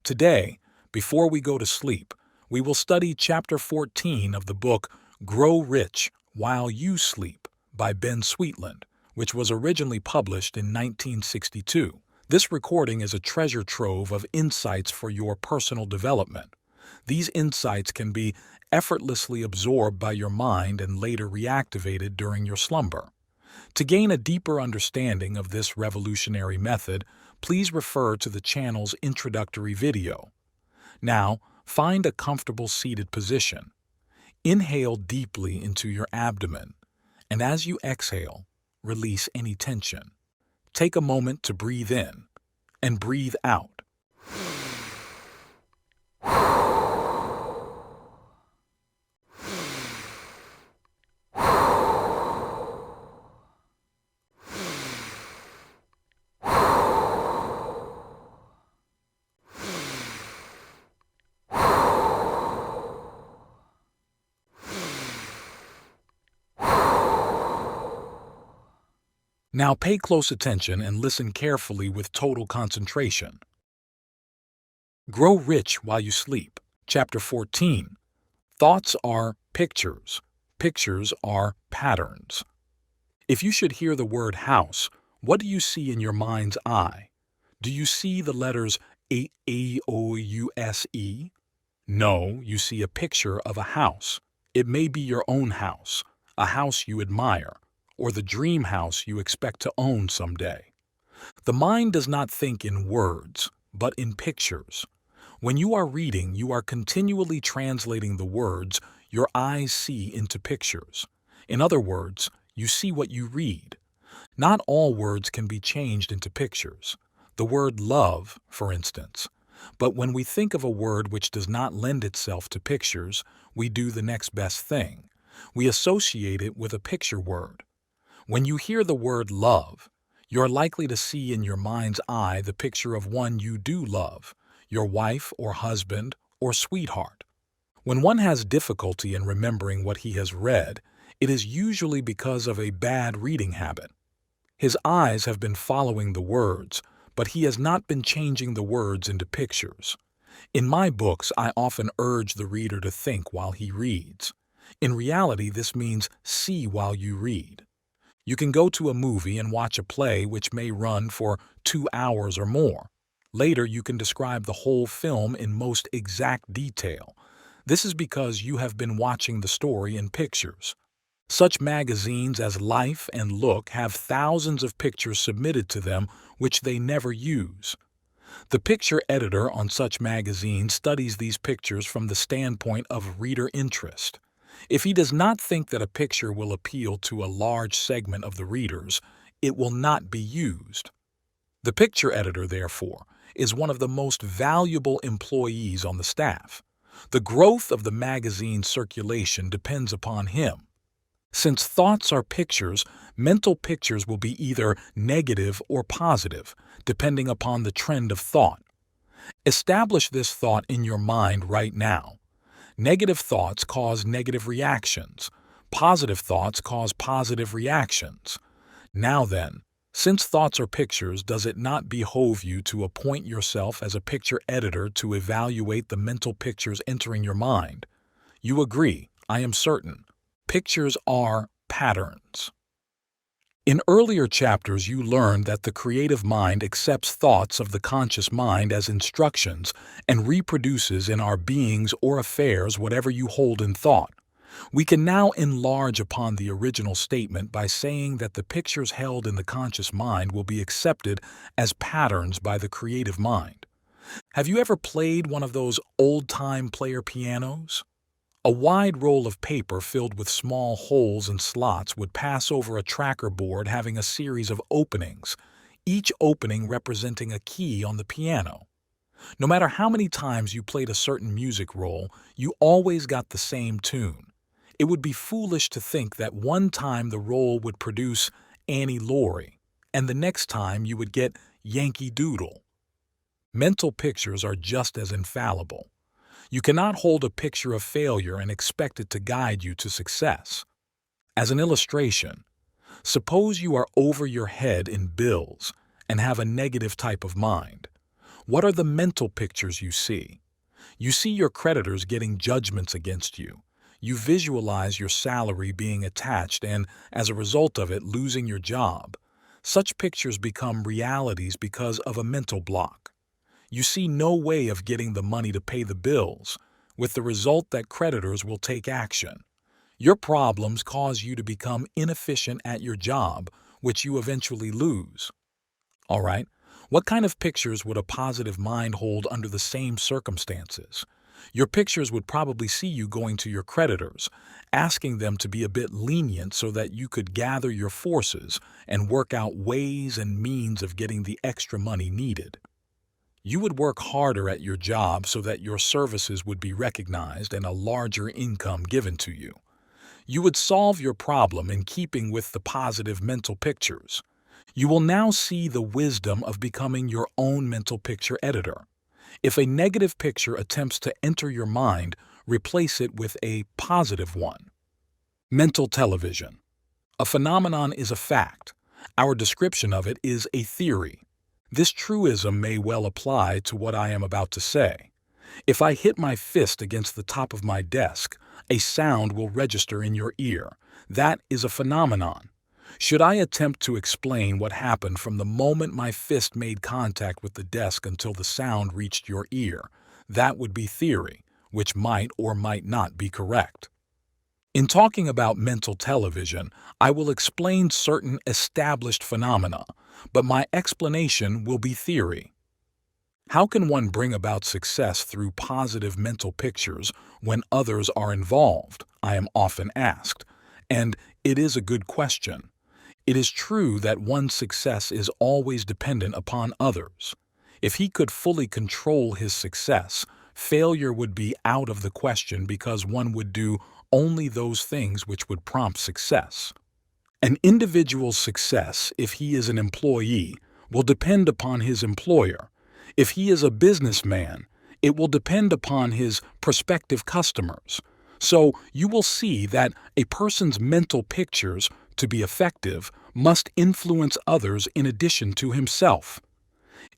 Today, before we go to sleep, we will study Chapter 14 of the book Grow Rich While You Sleep by Ben Sweetland, which was originally published in 1962. This recording is a treasure trove of insights for your personal development. These insights can be effortlessly absorbed by your mind and later reactivated during your slumber. To gain a deeper understanding of this revolutionary method, please refer to the channel's introductory video. Now, find a comfortable seated position. Inhale deeply into your abdomen, and as you exhale, release any tension. Take a moment to breathe in and breathe out. Now pay close attention and listen carefully with total concentration. Grow rich while you sleep. Chapter 14. Thoughts are pictures. Pictures are patterns. If you should hear the word house, what do you see in your mind's eye? Do you see the letters A-O-U-S-E? No, you see a picture of a house. It may be your own house, a house you admire, or the dream house you expect to own someday. The mind does not think in words, but in pictures. When you are reading, you are continually translating the words your eyes see into pictures. In other words, you see what you read. Not all words can be changed into pictures. The word love, for instance. But when we think of a word which does not lend itself to pictures, we do the next best thing. We associate it with a picture word. When you hear the word love, you're likely to see in your mind's eye the picture of one you do love, your wife or husband or sweetheart. When one has difficulty in remembering what he has read, it is usually because of a bad reading habit. His eyes have been following the words, but he has not been changing the words into pictures. In my books, I often urge the reader to think while he reads. In reality, this means see while you read. You can go to a movie and watch a play which may run for 2 hours or more. Later, you can describe the whole film in most exact detail. This is because you have been watching the story in pictures. Such magazines as Life and Look have thousands of pictures submitted to them which they never use. The picture editor on such magazines studies these pictures from the standpoint of reader interest. If he does not think that a picture will appeal to a large segment of the readers, it will not be used. The picture editor, therefore, is one of the most valuable employees on the staff. The growth of the magazine's circulation depends upon him. Since thoughts are pictures, mental pictures will be either negative or positive, depending upon the trend of thought. Establish this thought in your mind right now. Negative thoughts cause negative reactions. Positive thoughts cause positive reactions. Now then, since thoughts are pictures, does it not behove you to appoint yourself as a picture editor to evaluate the mental pictures entering your mind? You agree, I am certain. Pictures are patterns. In earlier chapters, you learned that the creative mind accepts thoughts of the conscious mind as instructions and reproduces in our beings or affairs whatever you hold in thought. We can now enlarge upon the original statement by saying that the pictures held in the conscious mind will be accepted as patterns by the creative mind. Have you ever played one of those old-time player pianos? A wide roll of paper filled with small holes and slots would pass over a tracker board having a series of openings, each opening representing a key on the piano. No matter how many times you played a certain music roll, you always got the same tune. It would be foolish to think that one time the roll would produce Annie Laurie, and the next time you would get Yankee Doodle. Mental pictures are just as infallible. You cannot hold a picture of failure and expect it to guide you to success. As an illustration, suppose you are over your head in bills and have a negative type of mind. What are the mental pictures you see? You see your creditors getting judgments against you. You visualize your salary being attached and, as a result of it, losing your job. Such pictures become realities because of a mental block. You see no way of getting the money to pay the bills, with the result that creditors will take action. Your problems cause you to become inefficient at your job, which you eventually lose. All right, what kind of pictures would a positive mind hold under the same circumstances? Your pictures would probably see you going to your creditors, asking them to be a bit lenient so that you could gather your forces and work out ways and means of getting the extra money needed. You would work harder at your job so that your services would be recognized and a larger income given to you. You would solve your problem in keeping with the positive mental pictures. You will now see the wisdom of becoming your own mental picture editor. If a negative picture attempts to enter your mind, replace it with a positive one. Mental television. A phenomenon is a fact. Our description of it is a theory. This truism may well apply to what I am about to say. If I hit my fist against the top of my desk, a sound will register in your ear. That is a phenomenon. Should I attempt to explain what happened from the moment my fist made contact with the desk until the sound reached your ear, that would be theory, which might or might not be correct. In talking about mental television, I will explain certain established phenomena, but my explanation will be theory. How can one bring about success through positive mental pictures when others are involved? I am often asked, and it is a good question. It is true that one's success is always dependent upon others. If he could fully control his success, failure would be out of the question because one would do only those things which would prompt success. An individual's success, if he is an employee, will depend upon his employer. If he is a businessman, it will depend upon his prospective customers. So you will see that a person's mental pictures, to be effective, must influence others in addition to himself.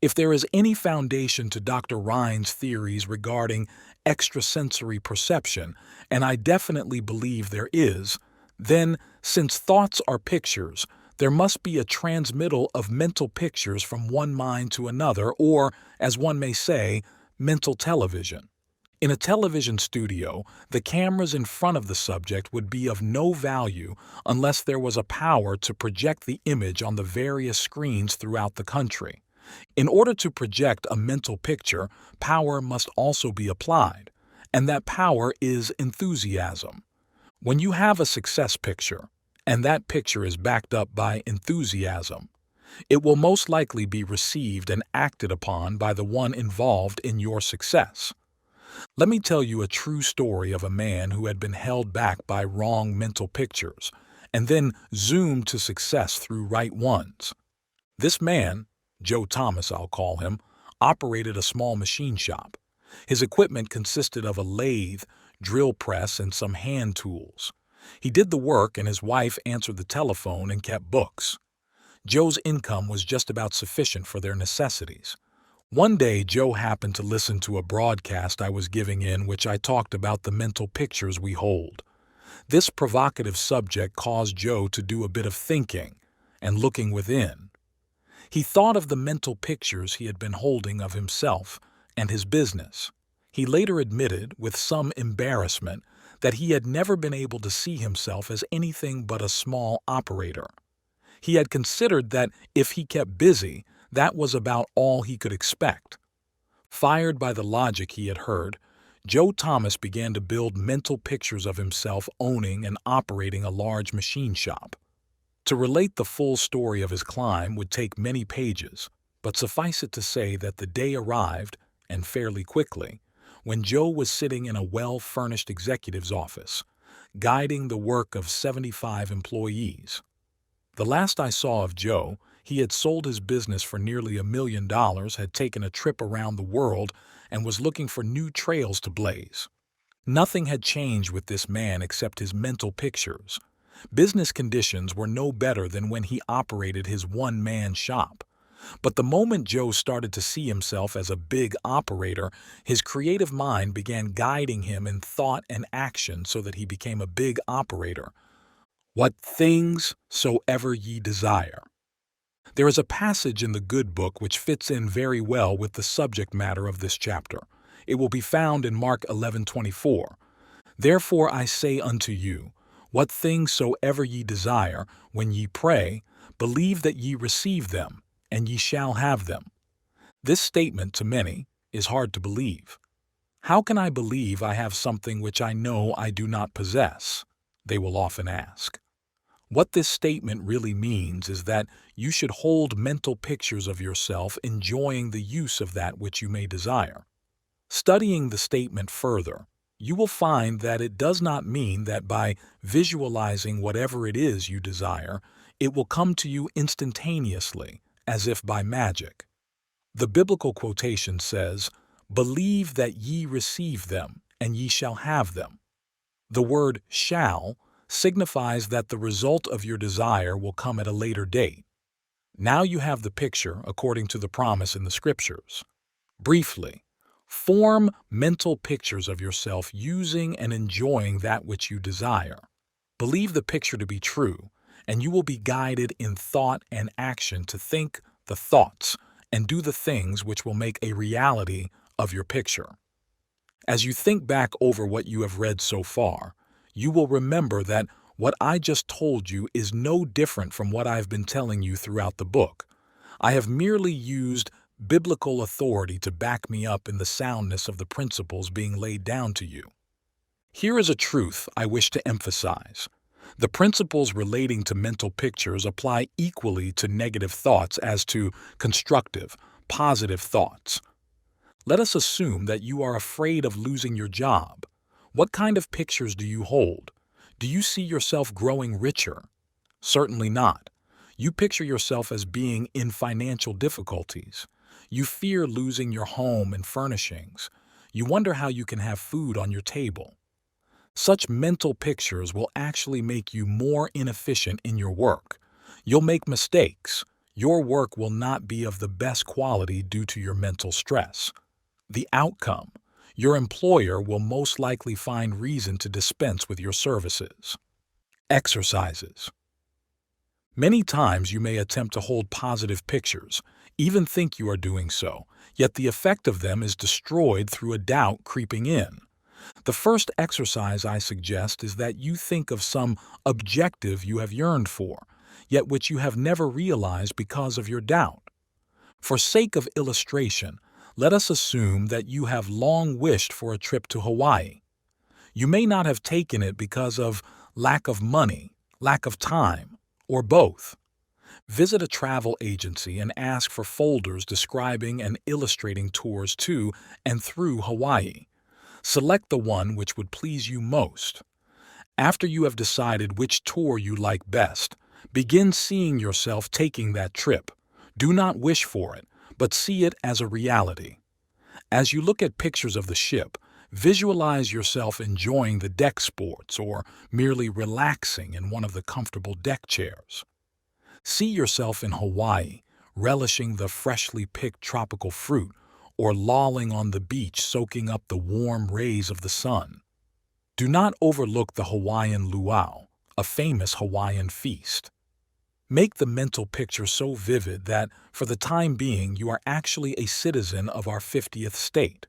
If there is any foundation to Dr. Rhine's theories regarding extrasensory perception, and I definitely believe there is, then, since thoughts are pictures, there must be a transmittal of mental pictures from one mind to another, or, as one may say, mental television. In a television studio, the cameras in front of the subject would be of no value unless there was a power to project the image on the various screens throughout the country. In order to project a mental picture, power must also be applied, and that power is enthusiasm. When you have a success picture, and that picture is backed up by enthusiasm, it will most likely be received and acted upon by the one involved in your success. Let me tell you a true story of a man who had been held back by wrong mental pictures and then zoomed to success through right ones. This man, Joe Thomas I'll call him, operated a small machine shop. His equipment consisted of a lathe, drill press, and some hand tools. He did the work and his wife answered the telephone and kept books. Joe's income was just about sufficient for their necessities. One day, Joe happened to listen to a broadcast I was giving in which I talked about the mental pictures we hold. This provocative subject caused Joe to do a bit of thinking and looking within. He thought of the mental pictures he had been holding of himself and his business. He later admitted, with some embarrassment, that he had never been able to see himself as anything but a small operator. He had considered that if he kept busy, that was about all he could expect. Fired by the logic he had heard, Joe Thomas began to build mental pictures of himself owning and operating a large machine shop. To relate the full story of his climb would take many pages, but suffice it to say that the day arrived, and fairly quickly, when Joe was sitting in a well-furnished executive's office, guiding the work of 75 employees. The last I saw of Joe, he had sold his business for nearly $1 million, had taken a trip around the world, and was looking for new trails to blaze. Nothing had changed with this man except his mental pictures. Business conditions were no better than when he operated his one-man shop. But the moment Joe started to see himself as a big operator, his creative mind began guiding him in thought and action so that he became a big operator. What things soever ye desire. There is a passage in the Good Book which fits in very well with the subject matter of this chapter. It will be found in Mark 11:24. Therefore I say unto you, what things soever ye desire, when ye pray, believe that ye receive them, and ye shall have them. This statement, to many, is hard to believe. How can I believe I have something which I know I do not possess? They will often ask. What this statement really means is that you should hold mental pictures of yourself enjoying the use of that which you may desire. Studying the statement further, you will find that it does not mean that by visualizing whatever it is you desire, it will come to you instantaneously, as if by magic. The biblical quotation says, "Believe that ye receive them, and ye shall have them." The word "shall" signifies that the result of your desire will come at a later date. Now you have the picture according to the promise in the Scriptures. Briefly, form mental pictures of yourself using and enjoying that which you desire. Believe the picture to be true, and you will be guided in thought and action to think the thoughts and do the things which will make a reality of your picture. As you think back over what you have read so far, you will remember that what I just told you is no different from what I've been telling you throughout the book. I have merely used biblical authority to back me up in the soundness of the principles being laid down to you. Here is a truth I wish to emphasize. The principles relating to mental pictures apply equally to negative thoughts as to constructive, positive thoughts. Let us assume that you are afraid of losing your job. What kind of pictures do you hold? Do you see yourself growing richer? Certainly not. You picture yourself as being in financial difficulties. You fear losing your home and furnishings. You wonder how you can have food on your table. Such mental pictures will actually make you more inefficient in your work. You'll make mistakes. Your work will not be of the best quality due to your mental stress. The outcome: your employer will most likely find reason to dispense with your services. Exercises. Many times you may attempt to hold positive pictures, even think you are doing so, yet the effect of them is destroyed through a doubt creeping in. The first exercise I suggest is that you think of some objective you have yearned for, yet which you have never realized because of your doubt. For sake of illustration, let us assume that you have long wished for a trip to Hawaii. You may not have taken it because of lack of money, lack of time, or both. Visit a travel agency and ask for folders describing and illustrating tours to and through Hawaii. Select the one which would please you most. After you have decided which tour you like best, begin seeing yourself taking that trip. Do not wish for it, but see it as a reality. As you look at pictures of the ship, visualize yourself enjoying the deck sports or merely relaxing in one of the comfortable deck chairs. See yourself in Hawaii, relishing the freshly picked tropical fruit, or lolling on the beach soaking up the warm rays of the sun. Do not overlook the Hawaiian luau, a famous Hawaiian feast. Make the mental picture so vivid that, for the time being, you are actually a citizen of our 50th state.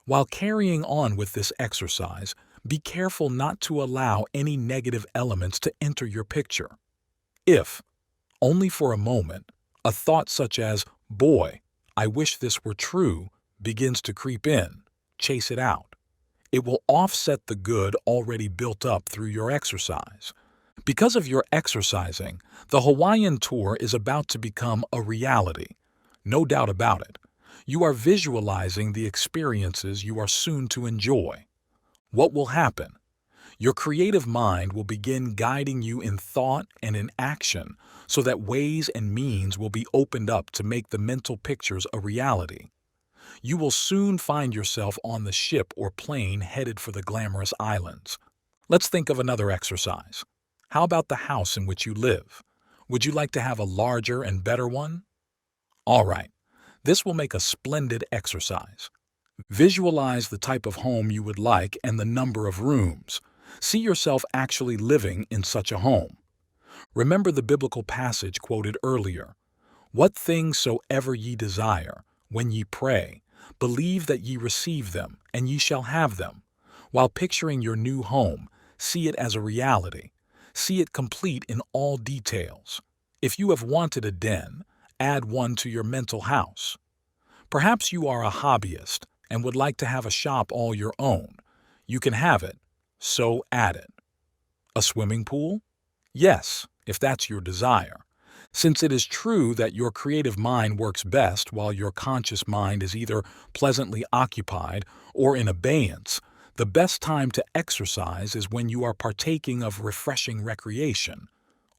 While carrying on with this exercise, be careful not to allow any negative elements to enter your picture. If, only for a moment, a thought such as, "Boy, I wish this were true," begins to creep in, chase it out. It will offset the good already built up through your exercise. Because of your exercising, the Hawaiian tour is about to become a reality. No doubt about it. You are visualizing the experiences you are soon to enjoy. What will happen? Your creative mind will begin guiding you in thought and in action so that ways and means will be opened up to make the mental pictures a reality. You will soon find yourself on the ship or plane headed for the glamorous islands. Let's think of another exercise. How about the house in which you live? Would you like to have a larger and better one? All right, this will make a splendid exercise. Visualize the type of home you would like and the number of rooms. See yourself actually living in such a home. Remember the biblical passage quoted earlier. What things soever ye desire, when ye pray, believe that ye receive them, and ye shall have them. While picturing your new home, see it as a reality. See it complete in all details. If you have wanted a den, add one to your mental house. Perhaps you are a hobbyist and would like to have a shop all your own. You can have it, so add it. A swimming pool? Yes, if that's your desire. Since it is true that your creative mind works best while your conscious mind is either pleasantly occupied or in abeyance, the best time to exercise is when you are partaking of refreshing recreation,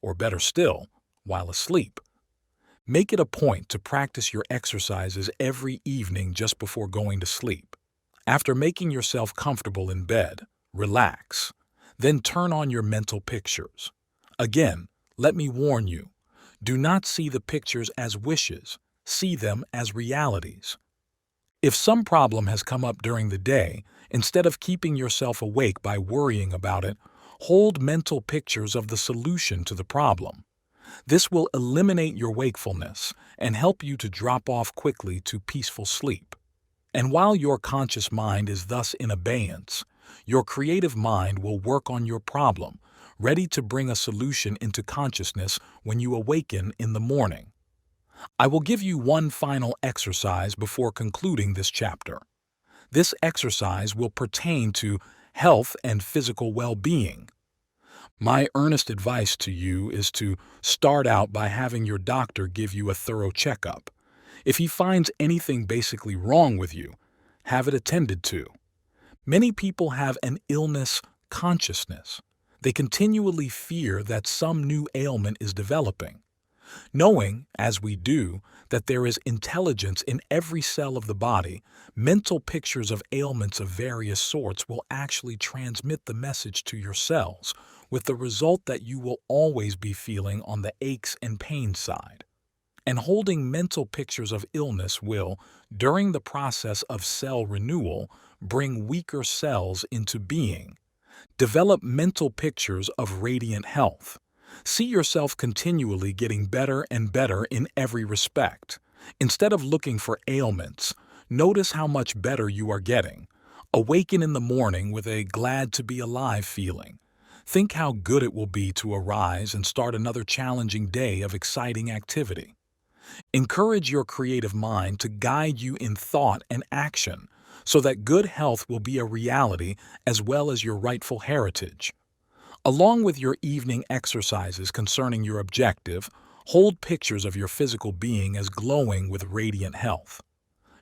or better still, while asleep. Make it a point to practice your exercises every evening just before going to sleep. After making yourself comfortable in bed, relax. Then turn on your mental pictures. Again, let me warn you, do not see the pictures as wishes, see them as realities. If some problem has come up during the day, instead of keeping yourself awake by worrying about it, hold mental pictures of the solution to the problem. This will eliminate your wakefulness and help you to drop off quickly to peaceful sleep. And while your conscious mind is thus in abeyance, your creative mind will work on your problem, ready to bring a solution into consciousness when you awaken in the morning. I will give you one final exercise before concluding this chapter. This exercise will pertain to health and physical well-being. My earnest advice to you is to start out by having your doctor give you a thorough checkup. If he finds anything basically wrong with you, have it attended to. Many people have an illness consciousness. They continually fear that some new ailment is developing. Knowing, as we do, that there is intelligence in every cell of the body, mental pictures of ailments of various sorts will actually transmit the message to your cells, with the result that you will always be feeling on the aches and pains side. And holding mental pictures of illness will, during the process of cell renewal, bring weaker cells into being. Develop mental pictures of radiant health. See yourself continually getting better and better in every respect. Instead of looking for ailments, notice how much better you are getting. Awaken in the morning with a glad to be alive feeling. Think how good it will be to arise and start another challenging day of exciting activity. Encourage your creative mind to guide you in thought and action so that good health will be a reality as well as your rightful heritage. Along with your evening exercises concerning your objective, hold pictures of your physical being as glowing with radiant health.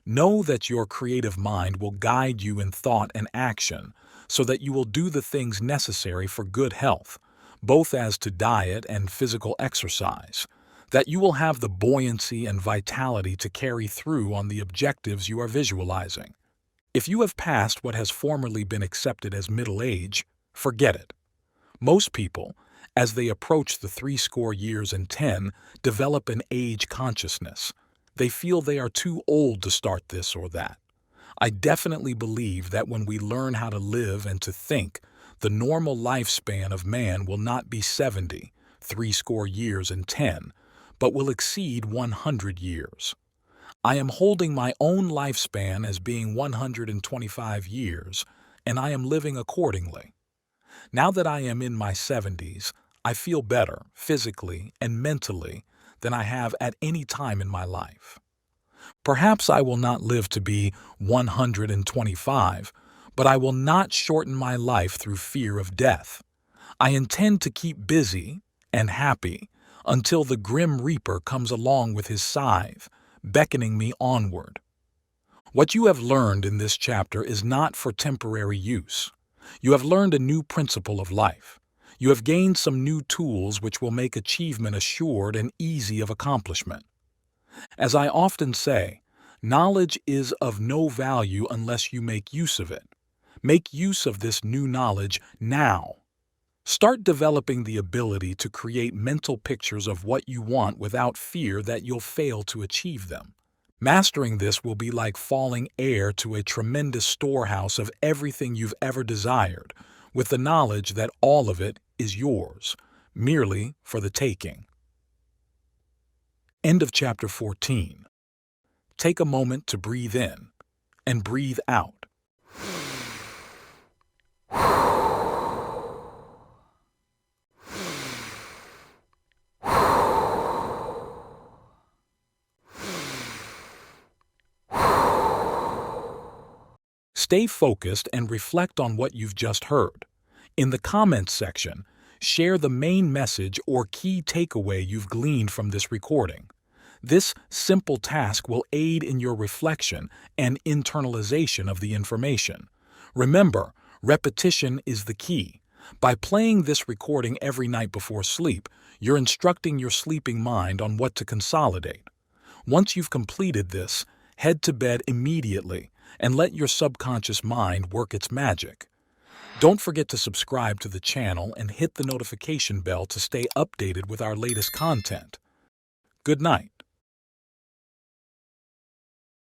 Know that your creative mind will guide you in thought and action so that you will do the things necessary for good health, both as to diet and physical exercise, that you will have the buoyancy and vitality to carry through on the objectives you are visualizing. If you have passed what has formerly been accepted as middle age, forget it. Most people, as they approach the 60 years and 10, develop an age consciousness. They feel they are too old to start this or that. I definitely believe that when we learn how to live and to think, the normal lifespan of man will not be 70, 60 years and 10, but will exceed 100 years. I am holding my own lifespan as being 125 years, and I am living accordingly. Now that I am in my 70s, I feel better physically and mentally than I have at any time in my life. Perhaps I will not live to be 125, but I will not shorten my life through fear of death. I intend to keep busy and happy until the grim reaper comes along with his scythe, beckoning me onward. What you have learned in this chapter is not for temporary use. You have learned a new principle of life. You have gained some new tools which will make achievement assured and easy of accomplishment. As I often say, knowledge is of no value unless you make use of it. Make use of this new knowledge now. Start developing the ability to create mental pictures of what you want without fear that you'll fail to achieve them. Mastering this will be like falling heir to a tremendous storehouse of everything you've ever desired, with the knowledge that all of it is yours, merely for the taking. End of chapter 14. Take a moment to breathe in and breathe out. Stay focused and reflect on what you've just heard. In the comments section, share the main message or key takeaway you've gleaned from this recording. This simple task will aid in your reflection and internalization of the information. Remember, repetition is the key. By playing this recording every night before sleep, you're instructing your sleeping mind on what to consolidate. Once you've completed this, head to bed immediately and let your subconscious mind work its magic. Don't forget to subscribe to the channel and hit the notification bell to stay updated with our latest content. Good night.